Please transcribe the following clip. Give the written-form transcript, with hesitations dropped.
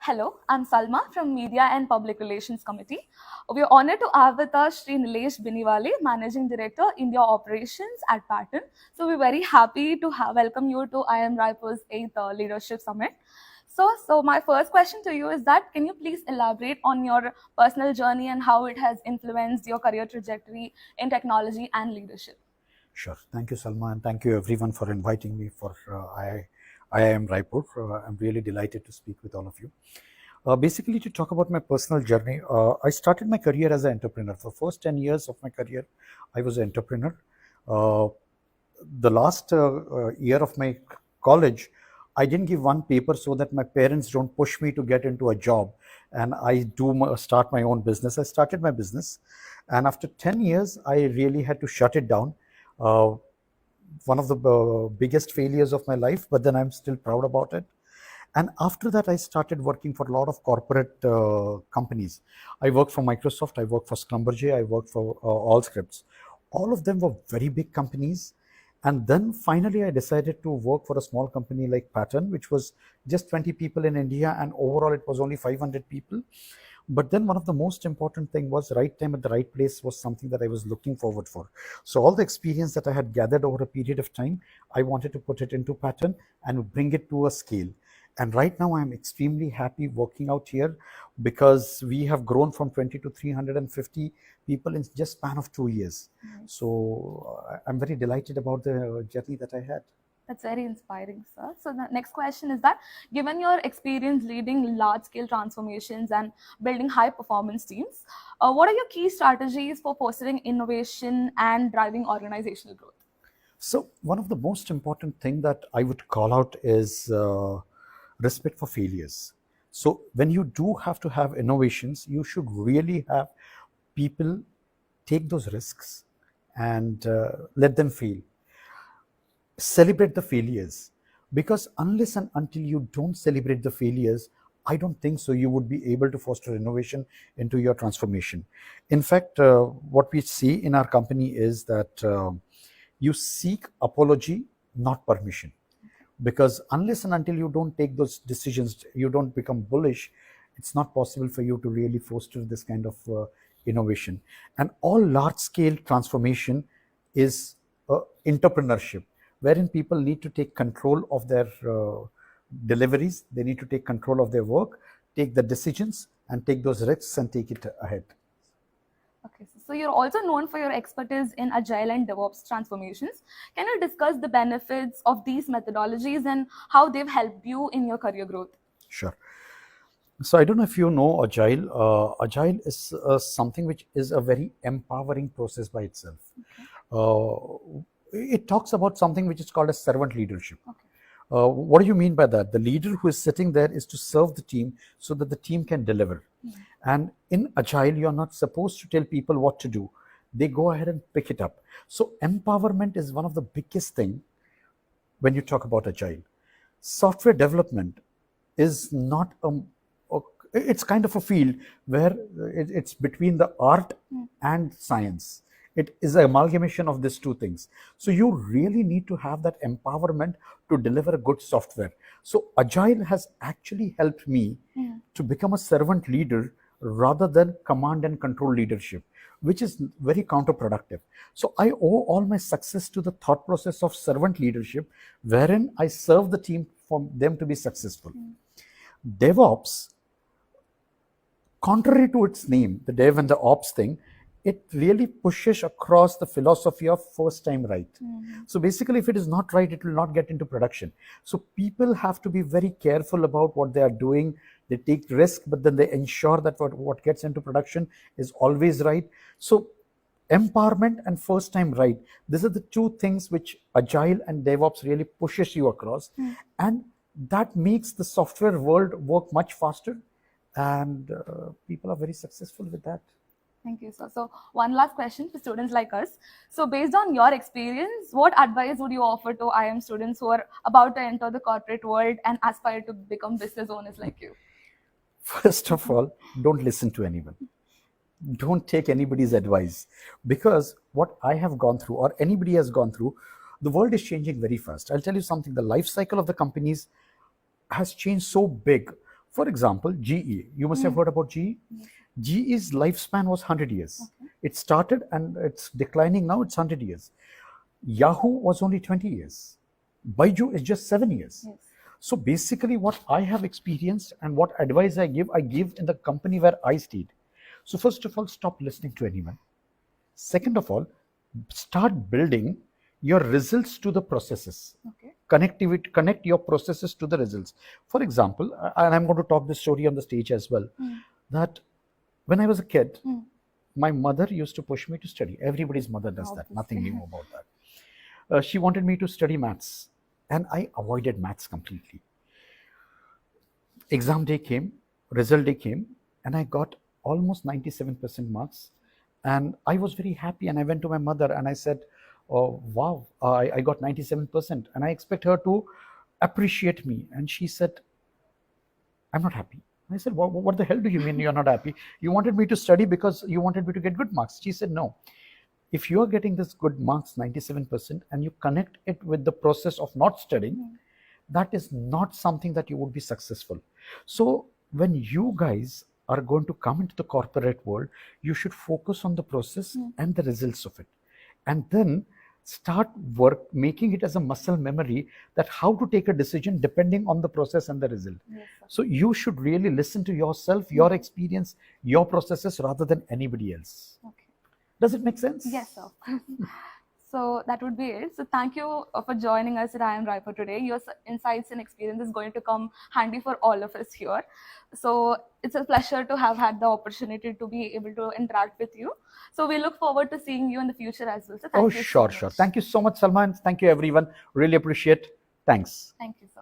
Hello, I'm Salma from Media and Public Relations Committee. We are honored to have with us Shri Nilesh Biniwale, Managing Director, India Operations at Pattern. So we're very happy to welcome you to IIM Raipur's 8th Leadership Summit. So my first question to you is that can you please elaborate on your personal journey and how it has influenced your career trajectory in technology and leadership? Sure. Thank you, Salma, and thank you everyone for inviting me for IIM Raipur. I'm really delighted to speak with all of you. Basically, to talk about my personal journey, I started my career as an entrepreneur. For the first 10 years of my career, I was an entrepreneur. The last year of my college, I didn't give one paper so that my parents don't push me to get into a job and I start my own business. I started my business, and after 10 years, I really had to shut it down. One of the biggest failures of my life, but then I'm still proud about it. And after that, I started working for a lot of corporate companies. I worked for Microsoft, I worked for Schlumberger, I worked for Allscripts. All of them were very big companies. And then finally, I decided to work for a small company like Pattern, which was just 20 people in India, and overall it was only 500 people. But then one of the most important thing was right time at the right place was something that I was looking forward for. So all the experience that I had gathered over a period of time, I wanted to put it into Pattern and bring it to a scale. And right now I'm extremely happy working out here because we have grown from 20 to 350 people in just span of 2 years. So I'm very delighted about the journey that I had. That's very inspiring, sir. So the next question is that, given your experience leading large-scale transformations and building high-performance teams, what are your key strategies for fostering innovation and driving organizational growth? So one of the most important thing that I would call out is respect for failures. So when you do have to have innovations, you should really have people take those risks and let them fail. Celebrate the failures, because unless and until you don't celebrate the failures, I don't think so you would be able to foster innovation into your transformation. In fact, what we see in our company is that you seek apology, not permission, because unless and until you don't take those decisions, you don't become bullish, it's not possible for you to really foster this kind of innovation. And all large scale transformation is entrepreneurship, wherein people need to take control of their deliveries, they need to take control of their work, take the decisions and take those risks and take it ahead. Okay, so you're also known for your expertise in agile and DevOps transformations. Can you discuss the benefits of these methodologies and how they've helped you in your career growth? Sure. So I don't know if you know agile. Agile is something which is a very empowering process by itself. Okay. It talks about something which is called as servant leadership. Okay. What do you mean by that? The leader who is sitting there is to serve the team so that the team can deliver. And in agile, you're not supposed to tell people what to do. They go ahead and pick it up. So empowerment is one of the biggest thing when you talk about agile. Software development is not it's kind of a field where it's between the art and science. It is an amalgamation of these two things. So you really need to have that empowerment to deliver good software. So agile has actually helped me to become a servant leader rather than command and control leadership, which is very counterproductive. So I owe all my success to the thought process of servant leadership, wherein I serve the team for them to be successful. DevOps, contrary to its name, the dev and the ops thing, it really pushes across the philosophy of first time right. So basically, if it is not right, it will not get into production. So people have to be very careful about what they are doing. They take risk, but then they ensure that what gets into production is always right. So empowerment and first time right, these are the two things which agile and DevOps really pushes you across. And that makes the software world work much faster. And people are very successful with that. Thank you, sir. So one last question for students like us. So based on your experience, what advice would you offer to IIM students who are about to enter the corporate world and aspire to become business owners like you? First of all, don't listen to anyone. Don't take anybody's advice, because what I have gone through or anybody has gone through, the world is changing very fast. I'll tell you something, the life cycle of the companies has changed so big. For example, GE. You must have heard about GE. Yes. GE's lifespan was 100 years. Okay. It started and it's declining now, it's 100 years. Yahoo was only 20 years. Baiju is just 7 years. Yes. So basically what I have experienced and what advice I give in the company where I stayed. So first of all, stop listening to anyone. Second of all, start building your results to the processes. Okay. Connect your processes to the results. For example, and I'm going to talk this story on the stage as well, that when I was a kid, my mother used to push me to study. Everybody's mother does that. Nothing new about that. She wanted me to study maths, and I avoided maths completely. Exam day came, result day came, and I got almost 97% marks. And I was very happy, and I went to my mother and I said, oh, wow, I got 97%. And I expect her to appreciate me. And she said, I'm not happy. I said, what the hell do you mean you're not happy? You wanted me to study because you wanted me to get good marks. She said, no. If you are getting this good marks, 97%, and you connect it with the process of not studying, that is not something that you would be successful. So when you guys are going to come into the corporate world, you should focus on the process and the results of it. And then start making it as a muscle memory that how to take a decision depending on the process and the result. Yes, so you should really listen to yourself, your experience, your processes rather than anybody else. Okay. Does it make sense? Yes, sir. So that would be it. So thank you for joining us at IIM Raipur today. Your insights and experience is going to come handy for all of us here. So it's a pleasure to have had the opportunity to be able to interact with you. So we look forward to seeing you in the future as well. So thank you. Sure. Thank you so much, Salman. Thank you, everyone. Really appreciate. Thanks. Thank you, sir.